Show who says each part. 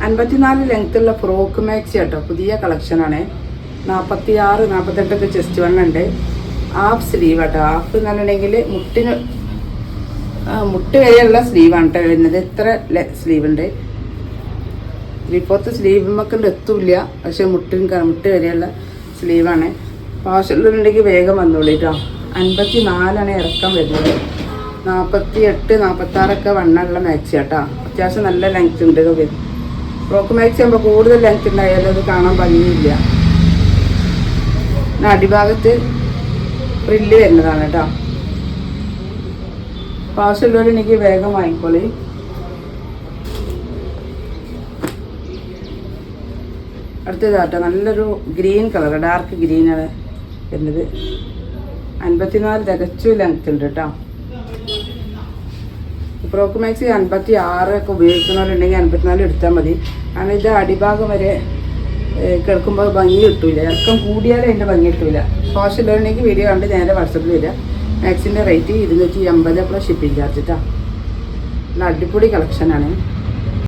Speaker 1: 54 ലെങ്ത്തുള്ള frock maxi കേട്ടോ, പുതിയ കളക്ഷനാണ്. 46, 48 ചെസ്റ്റ് വണ്ണുണ്ട്. ഹാഫ് സ്ലീവ് കേട്ടോ. ഹാഫ് എന്ന് പറഞ്ഞിട്ടുണ്ടെങ്കിൽ മുട്ട് വരെയുള്ള സ്ലീവാണ് കേട്ടോ വരുന്നത്. ഇത്ര സ്ലീവ് ഉണ്ട്. 3/4 സ്ലീവുമൊക്കെ എത്തൂല്ല, പക്ഷെ മുട്ട് വരെയുള്ള സ്ലീവാണ്. ആവശ്യമുള്ളവരുണ്ടെങ്കിൽ വേഗം വന്നോളൂ കേട്ടോ. 54 ഇറക്കം വരുന്നത്. 48, 46 വണ്ണുള്ള മാക്സി കേട്ടോ. അത്യാവശ്യം നല്ല ലെങ്ത് ഉണ്ട്. ഫ്രോക്ക് മാക്സി ആകുമ്പോൾ കൂടുതൽ ലെങ്ത് ഉണ്ടായാലും അത് കാണാൻ ഭംഗിയില്ല. അടിഭാഗത്ത് ഫ്രില്ല് വരുന്നതാണ് കേട്ടോ. ആവശ്യമുള്ളവരെനിക്ക് വേഗം വാങ്ങിക്കോളി. അടുത്തതാട്ടോ നല്ലൊരു ഗ്രീൻ കളർ, ഡാർക്ക് ഗ്രീനാണ് വരുന്നത്. 54 തികച്ചു ലെങ്ത് ഉണ്ട് കേട്ടോ. ഫ്രോക്ക് മാക്സി 56 ഒക്കെ ഉപയോഗിക്കുന്നവരുണ്ടെങ്കിൽ 54 എടുത്താൽ മതി. കാരണം ഇത് അടിഭാഗം വരെ കിടക്കുമ്പോൾ ഭംഗി കിട്ടൂല. ഇറക്കം കൂടിയാലും അതിൻ്റെ ഭംഗി കിട്ടൂല. ആവശ്യമുള്ളവരുണ്ടെങ്കിൽ വീഡിയോ കണ്ട് നേരെ വാട്സപ്പിൽ വരിക. മാക്സിൻ്റെ റേറ്റ് 280 പ്ലസ് ഷിപ്പിംഗ് ചാർജ് കേട്ടോ. നല്ല അടിപൊളി കളക്ഷനാണ്.